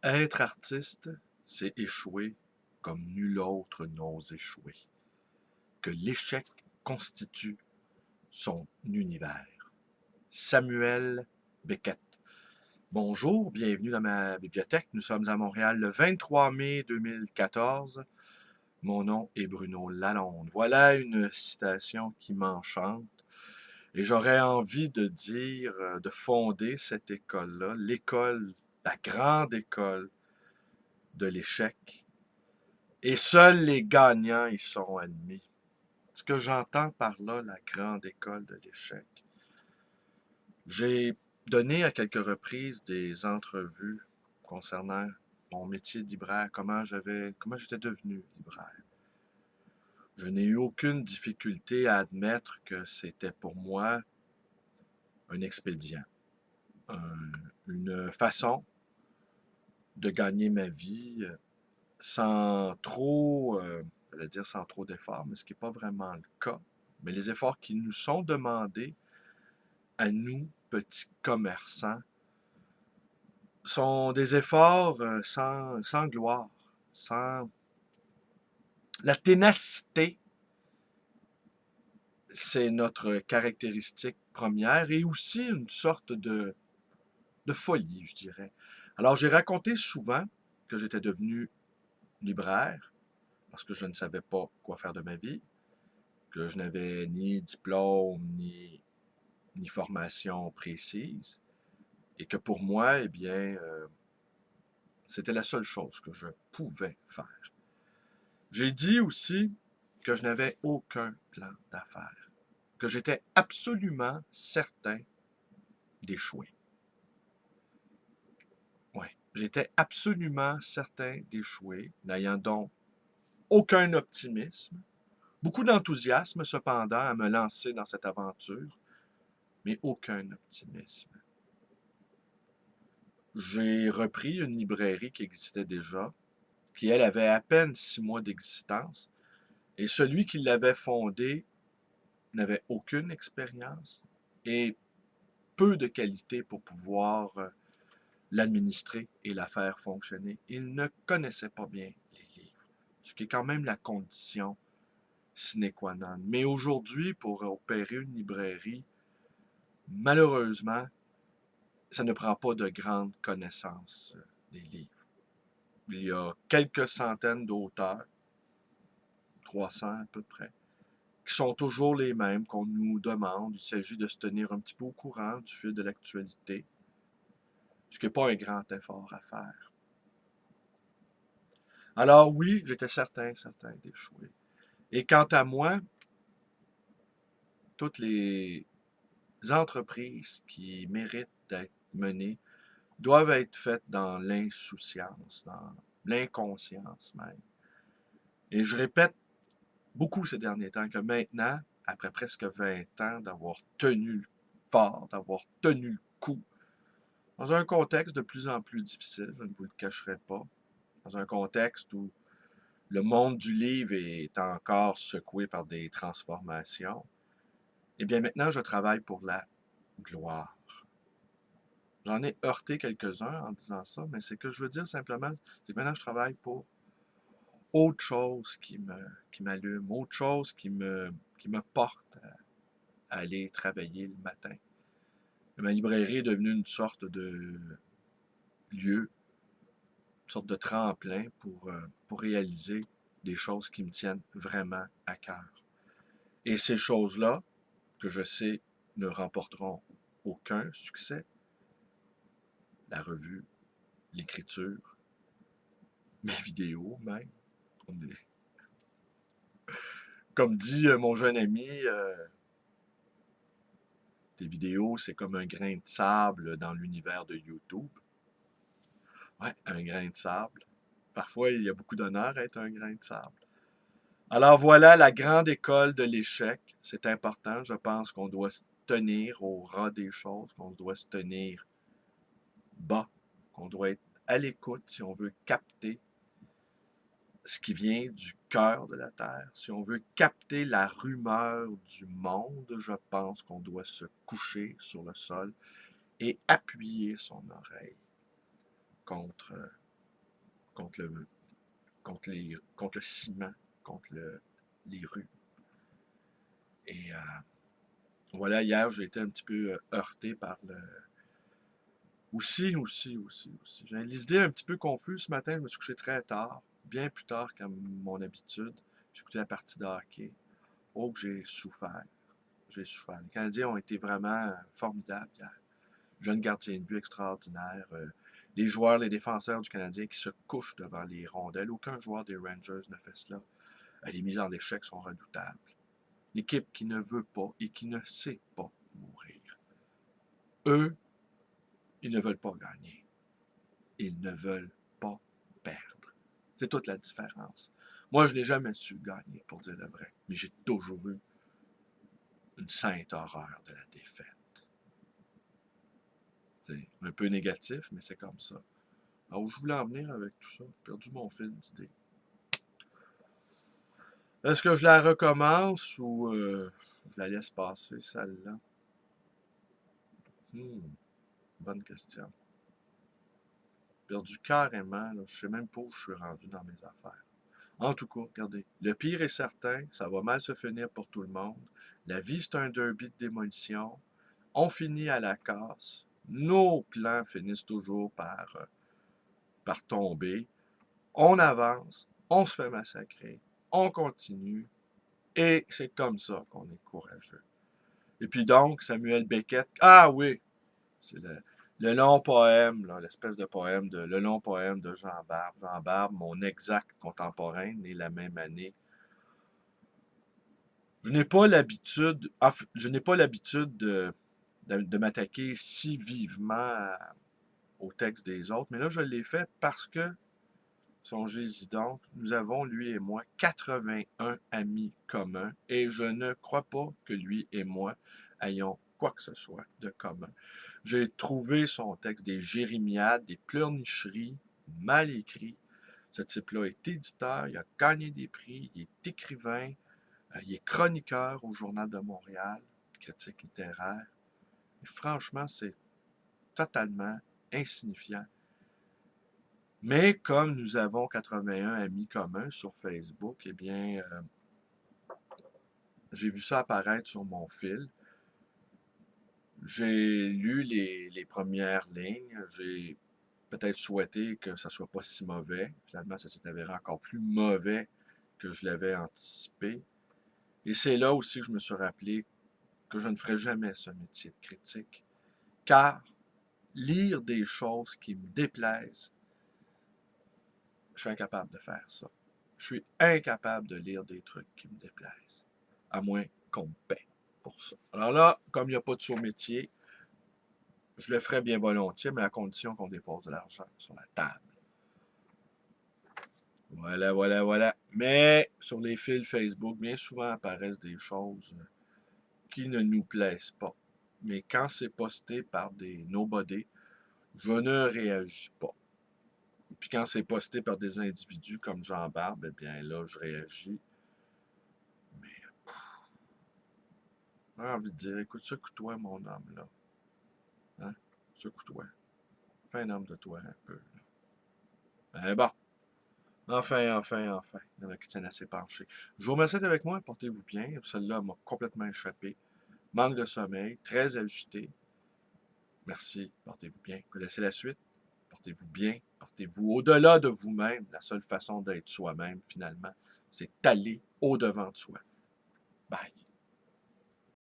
Être artiste, c'est échouer comme nul autre n'ose échouer. Que l'échec constitue son univers. Samuel Beckett. Bonjour, bienvenue dans ma bibliothèque. Nous sommes à Montréal le 23 mai 2014. Mon nom est Bruno Lalonde. Voilà une citation qui m'enchante. Et j'aurais envie de dire, de fonder cette école-là, l'école, la grande école de l'échec. Et seuls les gagnants y seront admis. Ce que j'entends par là, la grande école de l'échec. J'ai donné à quelques reprises des entrevues concernant mon métier de libraire, comment j'étais devenu libraire. Je n'ai eu aucune difficulté à admettre que c'était pour moi un expédient, une façon de gagner ma vie sans trop, j'allais dire sans trop d'efforts, mais ce qui n'est pas vraiment le cas. Mais les efforts qui nous sont demandés à nous, petits commerçants, sont des efforts sans gloire, sans... La ténacité, c'est notre caractéristique première et aussi une sorte de folie, je dirais. Alors, j'ai raconté souvent que j'étais devenu libraire parce que je ne savais pas quoi faire de ma vie, que je n'avais ni diplôme, ni formation précise, et que pour moi, eh bien, c'était la seule chose que je pouvais faire. J'ai dit aussi que je n'avais aucun plan d'affaires, que j'étais absolument certain d'échouer. Oui, j'étais absolument certain d'échouer, n'ayant donc aucun optimisme, beaucoup d'enthousiasme cependant à me lancer dans cette aventure, mais aucun optimisme. J'ai repris une librairie qui existait déjà, qui elle avait à peine 6 mois d'existence, et celui qui l'avait fondée n'avait aucune expérience et peu de qualité pour pouvoir l'administrer et la faire fonctionner. Il ne connaissait pas bien les livres, ce qui est quand même la condition sine qua non. Mais aujourd'hui, pour opérer une librairie, malheureusement, ça ne prend pas de grandes connaissances des livres. Il y a quelques centaines d'auteurs, 300 à peu près, qui sont toujours les mêmes qu'on nous demande. Il s'agit de se tenir un petit peu au courant du fil de l'actualité, ce qui n'est pas un grand effort à faire. Alors oui, j'étais certain d'échouer. Et quant à moi, toutes les entreprises qui méritent d'être menées doivent être faites dans l'insouciance, dans l'inconscience même. Et je répète beaucoup ces derniers temps que maintenant, après presque 20 ans d'avoir tenu le fort, d'avoir tenu le coup, dans un contexte de plus en plus difficile, je ne vous le cacherai pas, dans un contexte où le monde du livre est encore secoué par des transformations, eh bien maintenant je travaille pour la gloire. J'en ai heurté quelques-uns en disant ça, mais c'est que je veux dire simplement, c'est que maintenant je travaille pour autre chose qui m'allume, autre chose qui me porte à aller travailler le matin. Ma librairie est devenue une sorte de lieu, une sorte de tremplin pour réaliser des choses qui me tiennent vraiment à cœur. Et ces choses-là, que je sais ne remporteront aucun succès, la revue, l'écriture, mes vidéos même. Comme dit mon jeune ami, tes vidéos, c'est comme un grain de sable dans l'univers de YouTube. Ouais, un grain de sable. Parfois, il y a beaucoup d'honneur à être un grain de sable. Alors voilà la grande école de l'échec. C'est important. Je pense qu'on doit se tenir au ras des choses, qu'on doit se tenir bas, qu'on doit être à l'écoute si on veut capter ce qui vient du cœur de la Terre. Si on veut capter la rumeur du monde, je pense qu'on doit se coucher sur le sol et appuyer son oreille contre contre le ciment, contre les rues. Et voilà, hier, j'ai été un petit peu heurté par le... Aussi. J'ai les idées un petit peu confuses ce matin. Je me suis couché très tard, bien plus tard qu'à mon habitude. J'ai écouté la partie de hockey. Oh, que j'ai souffert. J'ai souffert. Les Canadiens ont été vraiment formidables hier. Jeune gardien de but extraordinaire. Les joueurs, les défenseurs du Canadien qui se couchent devant les rondelles. Aucun joueur des Rangers ne fait cela. Les mises en échec sont redoutables. L'équipe qui ne veut pas et qui ne sait pas mourir. Eux, ils ne veulent pas gagner. Ils ne veulent pas perdre. C'est toute la différence. Moi, je n'ai jamais su gagner, pour dire le vrai. Mais j'ai toujours eu une sainte horreur de la défaite. C'est un peu négatif, mais c'est comme ça. Alors, où je voulais en venir avec tout ça? J'ai perdu mon fil d'idée. Est-ce que je la recommence ou je la laisse passer, celle-là? Bonne question. Perdu carrément, là, je sais même pas où je suis rendu dans mes affaires. En tout cas, regardez, le pire est certain, ça va mal se finir pour tout le monde. La vie, c'est un derby de démolition. On finit à la casse. Nos plans finissent toujours par tomber. On avance, on se fait massacrer, on continue, et c'est comme ça qu'on est courageux. Et puis donc, Samuel Beckett, ah oui, c'est le long poème, l'espèce de poème, le long poème de Jean Barbe. Jean Barbe, mon exact contemporain, né la même année. Je n'ai pas l'habitude de m'attaquer si vivement au texte des autres, mais là, je l'ai fait parce que, songez-y donc, nous avons, lui et moi, 81 amis communs, et je ne crois pas que lui et moi ayons quoi que ce soit de commun. J'ai trouvé son texte des jérémiades, des pleurnicheries, mal écrits. Ce type-là est éditeur, il a gagné des prix, il est écrivain, il est chroniqueur au Journal de Montréal, critique littéraire. Et franchement, c'est totalement insignifiant. Mais comme nous avons 81 amis communs sur Facebook, eh bien, j'ai vu ça apparaître sur mon fil. J'ai lu les premières lignes. J'ai peut-être souhaité que ça soit pas si mauvais. Finalement, ça s'est avéré encore plus mauvais que je l'avais anticipé. Et c'est là aussi que je me suis rappelé que je ne ferai jamais ce métier de critique. Car lire des choses qui me déplaisent, je suis incapable de faire ça. Je suis incapable de lire des trucs qui me déplaisent. À moins qu'on me paie pour ça. Alors là, comme il n'y a pas de sous-métier, je le ferais bien volontiers, mais à condition qu'on dépose de l'argent sur la table. Voilà. Mais sur les fils Facebook, bien souvent apparaissent des choses qui ne nous plaisent pas. Mais quand c'est posté par des nobody, je ne réagis pas. Puis quand c'est posté par des individus comme Jean Barbe, eh bien là, je réagis. Mais j'ai envie de dire, écoute, secoue-toi, mon homme, là. Hein? Secoue-toi. Fais un homme de toi un peu, là. Mais bon. Enfin. Il y en a qui tiennent à s'épancher. Je vous remercie d'être avec moi. Portez-vous bien. Celle-là m'a complètement échappé. Manque de sommeil. Très agité. Merci. Portez-vous bien. Vous connaissez la suite. Portez-vous bien. Portez-vous au-delà de vous-même. La seule façon d'être soi-même, finalement, c'est aller au-devant de soi. Bye.